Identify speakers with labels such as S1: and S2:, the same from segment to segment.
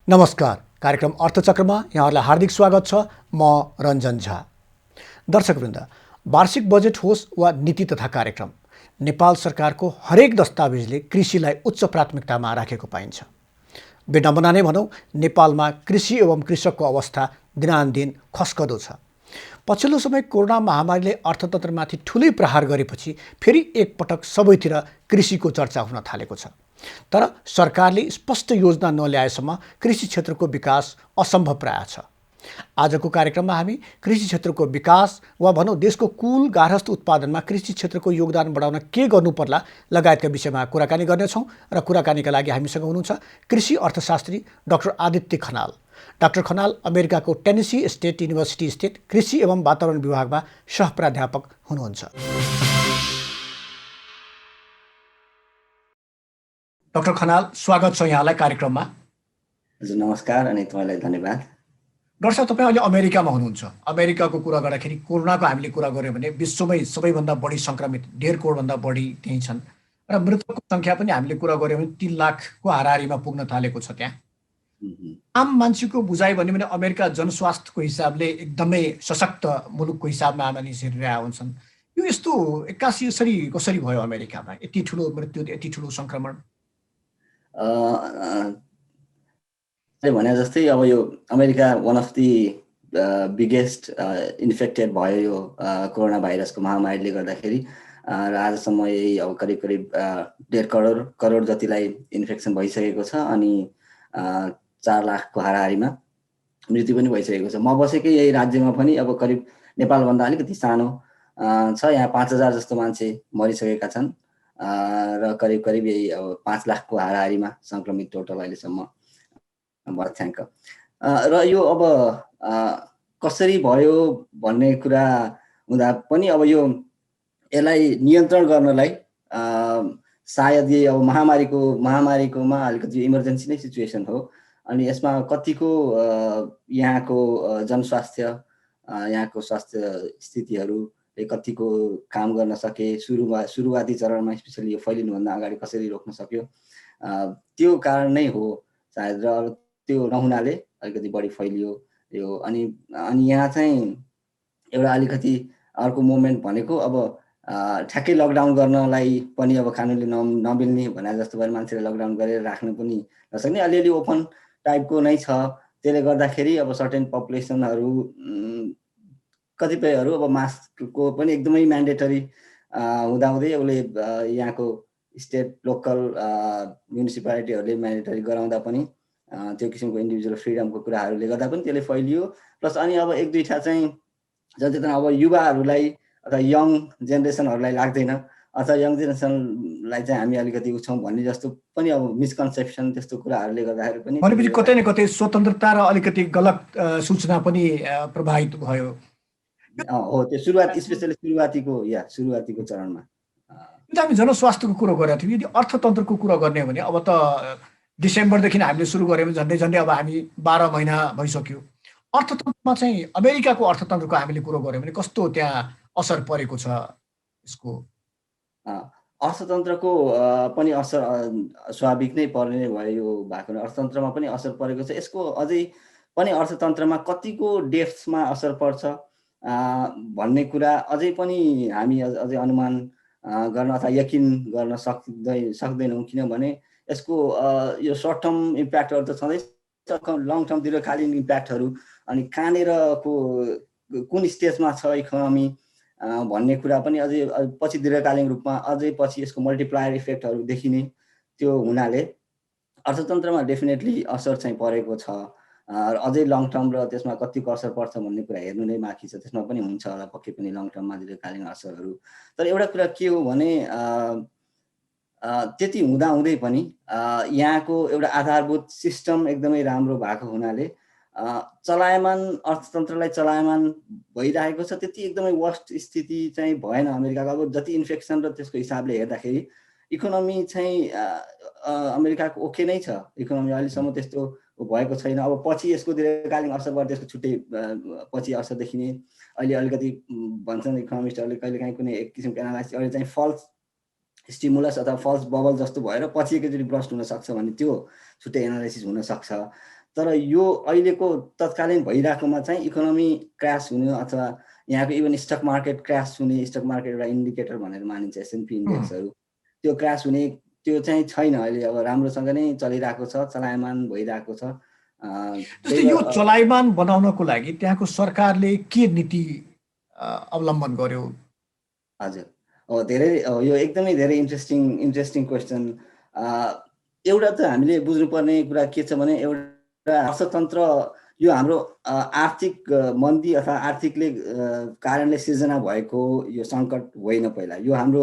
S1: नमस्कार। कार्यक्रम अर्थचक्रमा यहाँहरूलाई हार्दिक स्वागत छ। म रञ्जन झा। दर्शकवृन्द, वार्षिक बजेट होस् वा नीति तथा कार्यक्रम, नेपाल सरकारको हरेक दस्तावेजले कृषिलाई उच्च प्राथमिकतामा राखेको पाइन्छ। विडम्बना नै भनौँ, नेपालमा कृषि एवं कृषकको अवस्था दिनानुदिन खस्कदो छ। पछिल्लो समय कोरोना महामारीले अर्थतन्त्रमाथि ठुलै प्रहार गरेपछि फेरि एकपटक सबैतिर कृषिको चर्चा हुन थालेको छ। तर सरकारले स्पष्ट योजना नल्याएसम्म कृषि क्षेत्रको विकास असम्भव प्राय छ। आजको कार्यक्रममा हामी कृषि क्षेत्रको विकास वा भनौँ देशको कुल गार्हस्थ्य उत्पादनमा कृषि क्षेत्रको योगदान बढाउन के गर्नुपर्ला लगायतका विषयमा कुराकानी गर्नेछौँ। र कुराकानीका लागि हामीसँग हुनुहुन्छ कृषि अर्थशास्त्री डाक्टर आदित्य खनाल। डाक्टर खनाल अमेरिकाको टेनेसी स्टेट युनिभर्सिटी स्थित कृषि एवं वातावरण विभागमा सहप्राध्यापक हुनुहुन्छ। डाक्टर खनाल, स्वागत छ यहाँलाई कार्यक्रममा।
S2: हजुर नमस्कार अनि तपाईँलाई धन्यवाद।
S1: डाक्टर साहब, तपाईँ अहिले अमेरिकामा हुनुहुन्छ। अमेरिकाको कुरा गर्दाखेरि कोरोनाको हामीले कुरा गऱ्यौँ भने विश्वमै सबैभन्दा बढी सङ्क्रमित 1.5 करोडभन्दा बढी त्यहीँ छन् र मृतकको सङ्ख्या पनि हामीले कुरा गऱ्यौँ भने 3 लाखको हाराहारीमा पुग्न थालेको छ। त्यहाँ आम मान्छेको बुझाइ भन्यो भने अमेरिका जनस्वास्थ्यको हिसाबले एकदमै सशक्त मुलुकको हिसाबमा मानिस हेरिरहेका हुन्छन्। यो यस्तो एक्कासी यसरी कसरी भयो अमेरिकामा यति ठुलो मृत्यु, यति ठुलो सङ्क्रमण?
S2: भने जस्तै अब यो America one of the biggest infected भयो यो कोरोना भाइरसको महामारीले गर्दाखेरि र आजसम्म यही अब करिब 1.5 करोड जतिलाई इन्फेक्सन भइसकेको छ अनि 4 लाखको हाराहारीमा मृत्यु पनि भइसकेको छ। म बसेकै यही राज्यमा पनि अब करिब नेपालभन्दा अलिकति सानो छ, यहाँ 5,000 जस्तो मान्छे मरिसकेका छन् र करिब यही अब 5 लाखको हाराहारीमा सङ्क्रमित टोटल अहिलेसम्म भर्थ्याङ्क। र यो अब कसरी भयो भन्ने कुरा हुँदा पनि अब यसलाई नियन्त्रण गर्नलाई सायद यही अब महामारीकोमा अलिकति इमर्जेन्सी नै सिचुएसन हो। अनि यसमा कतिको यहाँको जनस्वास्थ्य, यहाँको स्वास्थ्य स्थितिहरूले कतिको काम गर्न सके, सुरुवाती चरणमा स्पेसली यो फैलिनुभन्दा अगाडि कसरी रोक्न सक्यो, त्यो कारण नै हो सायद। र त्यो नहुनाले अलिकति बढी फैलियो यो। अनि यहाँ चाहिँ एउटा अलिकति अर्को मोमेन्ट भनेको अब ठ्याक्कै लकडाउन गर्नलाई पनि अब कानुनले नमिल्ने भने जस्तो भएर मान्छेले लकडाउन गरेर राख्नु पनि नसक्ने, अलिअलि ओपन टाइपको नै छ। त्यसले गर्दाखेरि अब सर्टेन पपुलेसनहरू कतिपयहरू अब मास्कको पनि एकदमै म्यान्डेटरी हुँदाहुँदै उसले यहाँको स्टेट लोकल म्युनिसिपालिटीहरूले म्यान्डेटरी गराउँदा पनि त्यो किसिमको इन्डिभिजुअल फ्रिडमको कुराहरूले गर्दा पनि त्यसले फैलियो। प्लस अनि अब एक दुईवटा चाहिँ जति अब युवाहरूलाई अथवा यङ जेनेरेसनहरूलाई लाग्दैन, अथवा यङ जेनेरेसनलाई चाहिँ हामी अलिकति उछौँ भन्ने जस्तो पनि अब मिसकन्सेप्सन त्यस्तो कुराहरूले गर्दाखेरि पनि
S1: भनेपछि कतै न कतै स्वतन्त्रता र अलिकति गलत सूचना पनि प्रभावित भयो।
S2: हो, त्यो स्पेसली सुरुवातीको चरणमा।
S1: हामी जनस्वास्थ्यको कुरो गरेका थियौँ। यदि अर्थतन्त्रको कुरो गर्ने हो भने अब त डिसेम्बरदेखि हामीले सुरु गऱ्यौँ, झन्डै अब हामी 12 महिना भइसक्यो। अर्थतन्त्रमा चाहिँ अमेरिकाको अर्थतन्त्रको हामीले कुरो गऱ्यौँ भने कस्तो त्यहाँ असर परेको छ यसको?
S2: अर्थतन्त्रको पनि असर स्वाभाविक नै पर्ने नै भयो। यो भएको अर्थतन्त्रमा पनि असर परेको छ। यसको अझै पनि अर्थतन्त्रमा कतिको डेप्थमा असर पर्छ भन्ने कुरा अझै पनि हामी अझै अनुमान गर्न अथवा यकिन गर्न सक्दैनौँ, किनभने यसको यो सर्ट टर्म इम्प्याक्टहरू त छँदैछ, लङ टर्म दीर्घकालीन इम्प्याक्टहरू अनि कहाँनिरको कुन स्टेजमा छ इकोनोमी भन्ने कुरा पनि अझै पछि दीर्घकालीन रूपमा अझै पछि यसको मल्टिप्लायर इफेक्टहरू देखिने। त्यो हुनाले अर्थतन्त्रमा डेफिनेटली असर चाहिँ परेको छ। अझै लङ टर्म र त्यसमा कतिको असर पर्छ भन्ने कुरा हेर्नु नै बाँकी छ। त्यसमा पनि हुन्छ होला पक्कै पनि लङ टर्ममा दीर्घकालीन असरहरू। तर एउटा कुरा के हो भने त्यति हुँदाहुँदै पनि यहाँको एउटा आधारभूत सिस्टम एकदमै राम्रो भएको हुनाले चलायमान अर्थतन्त्रलाई चलायमान भइरहेको छ। त्यति एकदमै वर्स्ट स्थिति चाहिँ भएन अमेरिकाको। अब जति इन्फेक्सन र त्यसको हिसाबले हेर्दाखेरि इकोनोमी चाहिँ अमेरिकाको ओके नै छ। इकोनोमी अहिलेसम्म त्यस्तो भएको छैन। अब पछि यसको दीर्घकालीन असरबाट त्यसको छुट्टै पछि असर देखिने। अहिले अलिकति भन्छन् इकोनोमिस्टहरूले कहिलेकाहीँ कुनै एक किसिमको एनालाइसिस अहिले चाहिँ फल्स स्टिमुलस अथवा फल्स बबल जस्तो भएर पछि एकैचोटि ब्रस्ट हुनसक्छ भन्ने त्यो छुट्टै एनालाइसिस हुनसक्छ। तर यो अहिलेको तत्कालीन भइरहेकोमा चाहिँ इकोनोमी क्रास हुने अथवा यहाँको इभन स्टक मार्केट क्रास हुने, स्टक मार्केट एउटा इन्डिकेटर भनेर मानिन्छ S&P इन्डेक्सहरू, त्यो क्रास हुने त्यो चाहिँ छैन अहिले। अब राम्रोसँग नै चलिरहेको छ, चलायमान भइरहेको छ।
S1: जस्तै यो चलायमान बनाउनको लागि त्यहाँको सरकारले के नीति अवलम्बन गर्यो?
S2: हजुर, धेरै यो एकदमै धेरै इन्ट्रेस्टिङ क्वेसन। एउटा त हामीले बुझ्नुपर्ने कुरा के छ भने एउटा अर्थतन्त्र यो हाम्रो आर्थिक मन्दी अथवा आर्थिकले कारणले सिर्जना भएको यो सङ्कट होइन। पहिला यो हाम्रो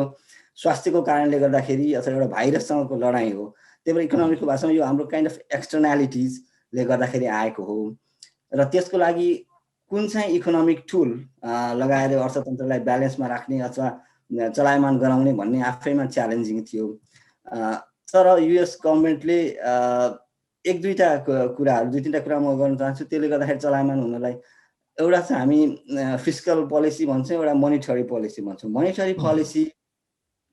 S2: स्वास्थ्यको कारणले गर्दाखेरि अथवा एउटा भाइरससँगको लडाइँ हो। त्यही भएर इकोनोमिकको भाषामा यो हाम्रो काइन्ड अफ एक्सटर्नालिटिजले गर्दाखेरि आएको हो। र त्यसको लागि कुन चाहिँ इकोनोमिक टुल लगाएर अर्थतन्त्रलाई ब्यालेन्समा राख्ने अथवा चलायमान गराउने भन्ने आफैमा च्यालेन्जिङ थियो। तर युएस गभर्मेन्टले एक दुईवटा कुराहरू, दुई तिनवटा कुरा म गर्न चाहन्छु त्यसले गर्दाखेरि चलायमान हुनलाई। एउटा चाहिँ हामी फिस्कल पोलिसी भन्छौँ, एउटा मोनिटरी पोलिसी भन्छौँ। मोनिटरी पोलिसी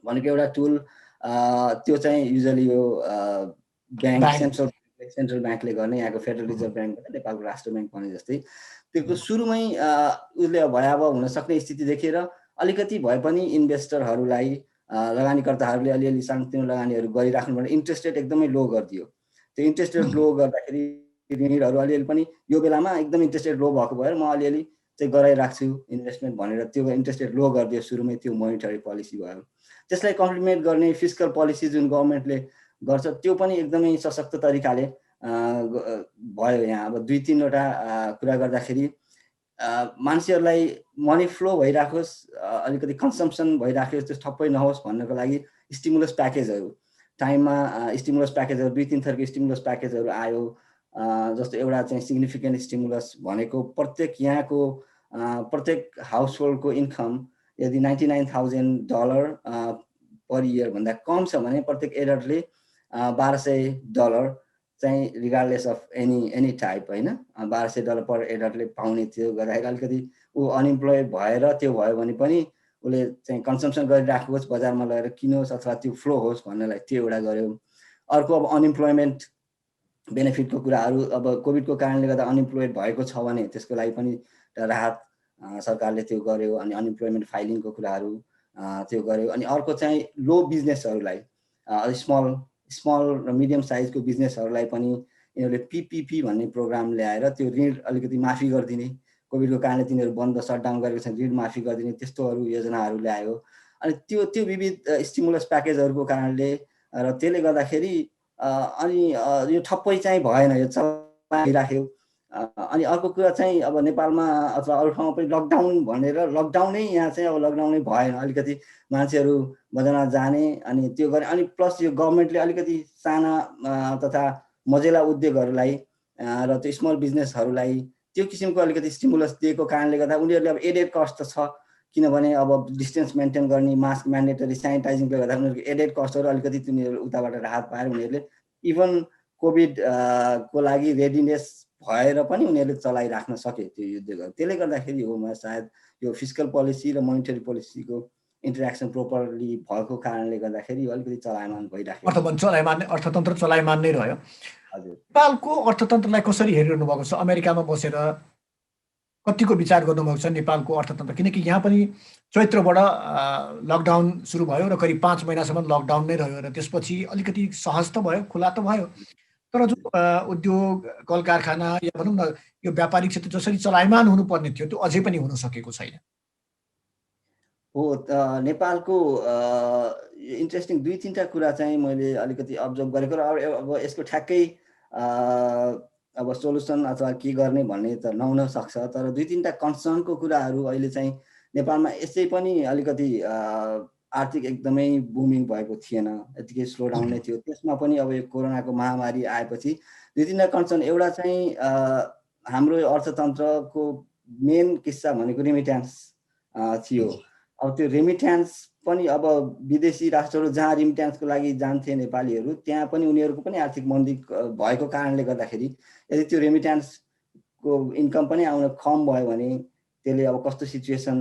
S2: भनेको एउटा टुल, त्यो चाहिँ युजली यो ब्याङ्क सेन्ट्रल ब्याङ्कले गर्ने, यहाँको फेडरल रिजर्भ ब्याङ्क, नेपालको राष्ट्र ब्याङ्क भने जस्तै त्यो सुरुमै उसले भयावह हुन सक्ने स्थिति देखेर अलिकति भए पनि इन्भेस्टरहरूलाई, लगानीकर्ताहरूले अलिअलि सानोतिनो लगानीहरू गरिराख्नु भने इन्ट्रेस्ट रेट एकदमै लो गरिदियो। त्यो इन्ट्रेस्ट रेट लो गर्दाखेरि ऋणहरू अलिअलि पनि यो बेलामा एकदम इन्ट्रेस्ट रेट लो भएको भएर म अलिअलि चाहिँ गराइराख्छु इन्भेस्टमेन्ट भनेर त्यो इन्ट्रेस्ट रेट लो गरिदियो सुरुमै, त्यो मोनिटरी पोलिसी भयो। त्यसलाई कम्प्लिमेन्ट गर्ने फिस्कल पोलिसी जुन गभर्मेन्टले गर्छ त्यो पनि एकदमै सशक्त तरिकाले भयो। यहाँ अब दुई तिनवटा कुरा गर्दाखेरि मान्छेहरूलाई मनी फ्लो भइराखोस्, अलिकति कन्सम्पसन भइराखोस्, त्यो ठप्पै नहोस् भन्नको लागि स्टिमुलस प्याकेजहरू टाइममा, स्टिमुलस प्याकेजहरू दुई तिन थरको स्टिमुलस प्याकेजहरू आयो। जस्तो एउटा चाहिँ सिग्निफिकेन्ट स्टिमुलस भनेको प्रत्येक यहाँको प्रत्येक हाउस होल्डको इन्कम यदि $99,000 पर इयर भन्दा कम छ भने प्रत्येक एडल्टले $1,200 चाहिँ रिगार्डलेस अफ एनी टाइप होइन, $1,200 पर एडल्टले पाउने थियो। गर्दाखेरि अलिकति ऊ अनइम्प्लोइड भएर त्यो भयो भने पनि उसले चाहिँ कन्सम्सन गरिराखोस्, बजारमा लगेर किनोस् अथवा त्यो फ्लो होस् भन्नलाई त्यो एउटा गर्यो। अर्को अब अनइम्प्लोइमेन्ट बेनिफिटको कुराहरू, अब कोभिडको कारणले गर्दा अनइम्प्लोइड भएको छ भने त्यसको लागि पनि राहत सरकारले त्यो गर्यो। अनि अनइम्प्लोइमेन्ट फाइलिङको कुराहरू त्यो गर्यो। अनि अर्को चाहिँ लो बिजनेसहरूलाई, स्मल र मिडियम साइजको बिजनेसहरूलाई पनि यिनीहरूले PPP भन्ने प्रोग्राम ल्याएर त्यो ऋण अलिकति माफी गरिदिने, कोभिडको कारणले तिनीहरू बन्द सटडाउन गरेको छ, ऋण माफी गरिदिने त्यस्तोहरू योजनाहरू ल्यायो। अनि त्यो विविध स्टिमुलस प्याकेजहरूको कारणले र त्यसले गर्दाखेरि अनि यो ठप्पै चाहिँ भएन, यो चलाइराख्यो। अनि अर्को कुरा चाहिँ अब नेपालमा अथवा अरू ठाउँमा पनि लकडाउन भनेर लकडाउनै यहाँ चाहिँ अब लकडाउनै भएन, अलिकति मान्छेहरू बजारमा जाने अनि त्यो गर्ने। अनि प्लस यो गभर्मेन्टले अलिकति साना तथा मजेला उद्योगहरूलाई र त्यो स्मल बिजनेसहरूलाई त्यो किसिमको अलिकति स्टिमुलस दिएको कारणले गर्दा उनीहरूले अब एडेड कस्ट त छ, किनभने अब डिस्टेन्स मेन्टेन गर्ने, मास्क म्यान्डेटरी, सेनिटाइजिङले गर्दा उनीहरूको एडेड कस्टहरू अलिकति तिनीहरू उताबाट राहत पाएर उनीहरूले इभन कोभिड को लागि रेडिनेस भएर पनि उनीहरूले चलाइराख्न सके त्यो उद्योगहरू। त्यसले गर्दाखेरि हो म सायद यो फिस्कल पोलिसी र मोनिटरी पोलिसीको इन्टरेक्सन प्रोपरली भएको कारणले गर्दाखेरि अलिकति चलायमान भइराखेको
S1: अर्थतन्त्र चलायमान नै रह्यो।
S2: हजुर,
S1: नेपालको अर्थतन्त्रलाई कसरी हेरिरहनु भएको छ? अमेरिकामा बसेर कतिको विचार गर्नुभएको छ नेपालको अर्थतन्त्र? किनकि यहाँ पनि चैत्रबाट लकडाउन सुरु भयो र करिब 5 महिनासम्म लकडाउन नै रह्यो र त्यसपछि अलिकति सहज त भयो, खुला त भयो, तर जो उद्योग कल कारखाना या भनौँ न यो व्यापारिक क्षेत्र जसरी चलायमान हुनुपर्ने थियो त्यो अझै पनि हुन सकेको छैन।
S2: हो नेपालको इन्ट्रेस्टिङ दुई तिनवटा कुरा चाहिँ मैले अलिकति अब्जर्भ गरेको र अब यसको ठ्याक्कै अब सोल्युसन अथवा के गर्ने भन्ने त नहुन सक्छ, तर दुई तिनवटा कन्सर्नको कुराहरू अहिले चाहिँ नेपालमा यसै पनि अलिकति आर्थिक एकदमै बुमिङ भएको थिएन, यतिकै स्लो डाउन नै थियो। त्यसमा पनि अब यो कोरोनाको महामारी आएपछि दुई तिनवटा कन्सर्न, एउटा चाहिँ हाम्रो अर्थतन्त्रको मेन किस्सा भनेको रेमिट्यान्स थियो। अब त्यो रेमिट्यान्स पनि अब विदेशी राष्ट्रहरू जहाँ रेमिट्यान्सको लागि जान्थे नेपालीहरू त्यहाँ पनि उनीहरूको पनि आर्थिक मन्दी भएको कारणले गर्दाखेरि यदि त्यो रेमिट्यान्सको इन्कम पनि आउन कम भयो भने त्यसले अब कस्तो सिचुएसन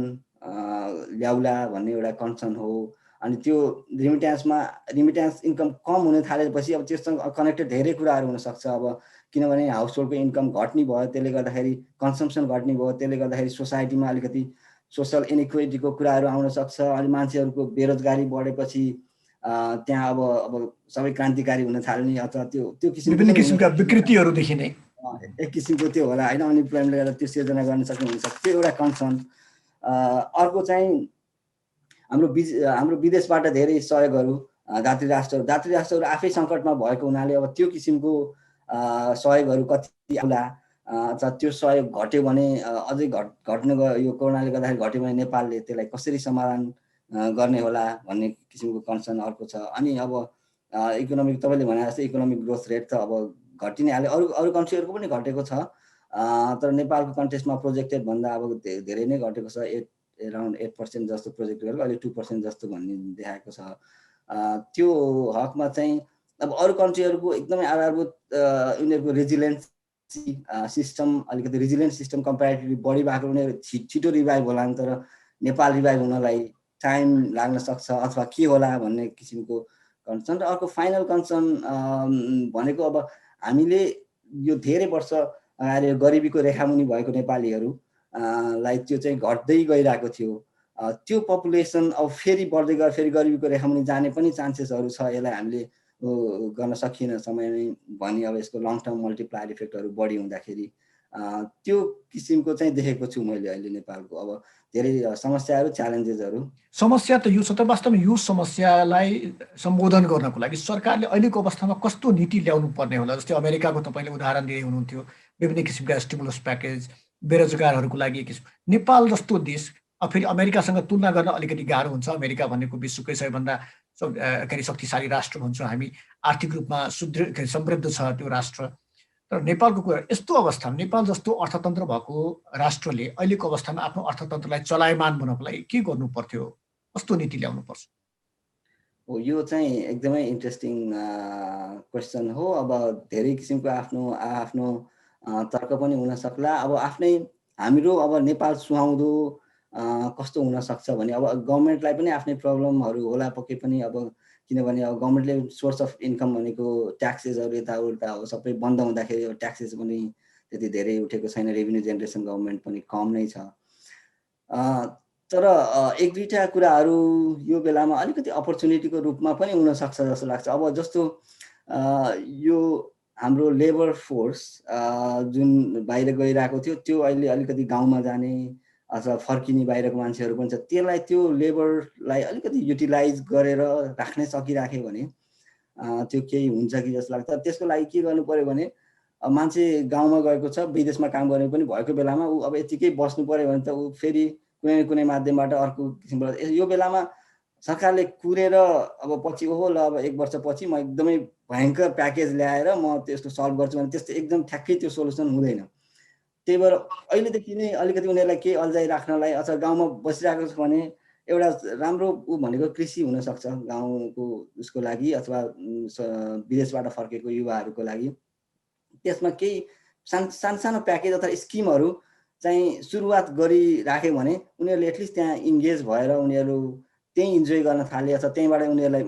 S2: ल्याउला भन्ने एउटा कन्सर्न हो। अनि त्यो रिमिट्यान्स इन्कम कम हुन थालेपछि अब त्यससँग कनेक्टेड धेरै कुराहरू हुनसक्छ। अब किनभने हाउस होल्डको इन्कम घट्ने भयो, त्यसले गर्दाखेरि कन्सम्सन घट्ने भयो, त्यसले गर्दाखेरि सोसाइटीमा अलिकति सोसल इनइक्वेलिटीको कुराहरू आउन सक्छ। अनि मान्छेहरूको बेरोजगारी बढेपछि त्यहाँ अब सबै क्रान्तिकारी हुन थाल्ने अथवा त्यो
S1: विभिन्न किसिमका विकृतिहरू देखिने
S2: एक किसिमको त्यो होला होइन, अनइम्प्लोइमेन्टले गर्दा त्यो सिर्जना गर्न सक्ने हुनसक्छ, त्यो एउटा कन्सर्न। अर्को चाहिँ हाम्रो विदेशबाट धेरै सहयोगहरू दात्री राष्ट्रहरू आफै सङ्कटमा भएको हुनाले अब त्यो किसिमको सहयोगहरू कति आउला अथवा त्यो सहयोग घट्यो भने अझै घट्न गयो, यो कोरोनाले गर्दाखेरि घट्यो भने नेपालले त्यसलाई कसरी समाधान गर्ने होला भन्ने किसिमको कन्सर्न अर्को छ। अनि अब इकोनोमिक तपाईँले भने जस्तै इकोनोमिक ग्रोथ रेट त अब घटि नै हाल्यो, अरू कन्ट्रीहरूको पनि घटेको छ, तर नेपालको कन्टेक्स्टमा प्रोजेक्टेड भन्दा अब धेरै नै घटेको छ। अराउन्ड 8% जस्तो प्रोजेक्ट गरेको, अहिले 2% जस्तो भन्ने देखाएको छ। त्यो हकमा चाहिँ अब अरू कन्ट्रीहरूको एकदमै आधारभूत उनीहरूको रेजिलेन्सी सिस्टम अलिकति रिजिलेन्ट सिस्टम कम्पेरिटिभली बढी भएको, उनीहरू छिटो रिभाइभ होला नि, तर नेपाल रिभाइभ हुनलाई टाइम लाग्न सक्छ अथवा के होला भन्ने किसिमको कन्सर्न। र अर्को फाइनल कन्सर्न भनेको अब हामीले यो धेरै वर्ष अगाडि गरिबीको रेखामुनि भएको नेपालीहरू लाई त्यो चाहिँ घट्दै गइरहेको थियो। त्यो पपुलेसन अब फेरि बढ्दै गयो, फेरि गरिबीको रेखामुनि जाने पनि चान्सेसहरू छ। यसलाई हामीले गर्न सकिएन समयमै भने अब यसको लङ टर्म मल्टिप्लायर इफेक्टहरू बढी हुँदाखेरि त्यो किसिमको चाहिँ देखेको छु मैले अहिले नेपालको अब धेरै समस्याहरू च्यालेन्जेसहरू।
S1: समस्या त यो छ त, वास्तवमा यो समस्यालाई सम्बोधन गर्नको लागि सरकारले अहिलेको अवस्थामा कस्तो नीति ल्याउनु पर्ने होला? जस्तै अमेरिकाको तपाईँले उदाहरण दिए हुनुहुन्थ्यो, विभिन्न किसिमका स्टिमुलस प्याकेज बेरोजगारहरूको लागि किसिम। नेपाल जस्तो देश फेरि अमेरिकासँग तुलना गर्न अलिकति गाह्रो हुन्छ। अमेरिका भनेको विश्वकै सबैभन्दा शक्तिशाली राष्ट्र भन्छौँ हामी, आर्थिक रूपमा सुदृढ समृद्ध छ त्यो राष्ट्र। तर नेपालको कुरा यस्तो अवस्थामा नेपाल जस्तो अर्थतन्त्र भएको राष्ट्रले अहिलेको अवस्थामा आफ्नो अर्थतन्त्रलाई चलायमान बनाउनको लागि के गर्नु पर्थ्यो, कस्तो नीति ल्याउनु पर्छ?
S2: यो चाहिँ एकदमै इन्ट्रेस्टिङ क्वेसन हो। अब धेरै किसिमको आफ्नो तर्क पनि हुन सक्ला। अब आफ्नै हाम्रो अब नेपाल सुहाउँदो कस्तो हुनसक्छ भने अब गभर्मेन्टलाई पनि आफ्नै प्रब्लमहरू होला पक्कै पनि। अब किनभने अब गभर्मेन्टले सोर्स अफ इन्कम भनेको ट्याक्सेसहरू यताउता हो, सबै बन्द हुँदाखेरि अब ट्याक्सेस पनि त्यति धेरै उठेको छैन, रेभिन्यू जेनेरेसन गभर्मेन्ट पनि कम नै छ। तर एक दुईवटा कुराहरू यो बेलामा अलिकति अपर्च्युनिटीको रूपमा पनि हुनसक्छ जस्तो लाग्छ। अब जस्तो यो हाम्रो लेबर फोर्स जुन बाहिर गइरहेको थियो त्यो अहिले अलिकति गाउँमा जाने अथवा फर्किने बाहिरको मान्छेहरू पनि छ, त्यसलाई त्यो लेबरलाई अलिकति युटिलाइज गरेर राख्नै सकिराख्यो भने त्यो केही हुन्छ कि जस्तो लाग्छ। त्यसको लागि के गर्नु पर्यो भने मान्छे गाउँमा गएको छ, विदेशमा काम गर्ने पनि भएको बेलामा ऊ अब यतिकै बस्नु पर्यो भने त ऊ फेरि कुनै माध्यमबाट अर्को किसिमबाट यो बेलामा सरकारले कुरेर अब पछि ओहो ल अब 1 वर्षपछि म एकदमै भयङ्कर प्याकेज ल्याएर म त्यस्तो सल्भ गर्छु भने त्यस्तो एकदम ठ्याक्कै त्यो सोल्युसन हुँदैन। त्यही भएर अहिलेदेखि नै अलिकति उनीहरूलाई केही अल्झाइराख्नलाई अथवा गाउँमा बसिरहेको छ भने एउटा राम्रो ऊ भनेको कृषि हुनसक्छ गाउँको उसको लागि अथवा विदेशबाट फर्केको युवाहरूको लागि। त्यसमा केही सानो प्याकेज अथवा स्किमहरू चाहिँ सुरुवात गरिराख्यो भने उनीहरूले एटलिस्ट त्यहाँ इन्गेज भएर उनीहरू त्यहीँ इन्जोय गर्न थाले अथवा त्यहीँबाट उनीहरूलाई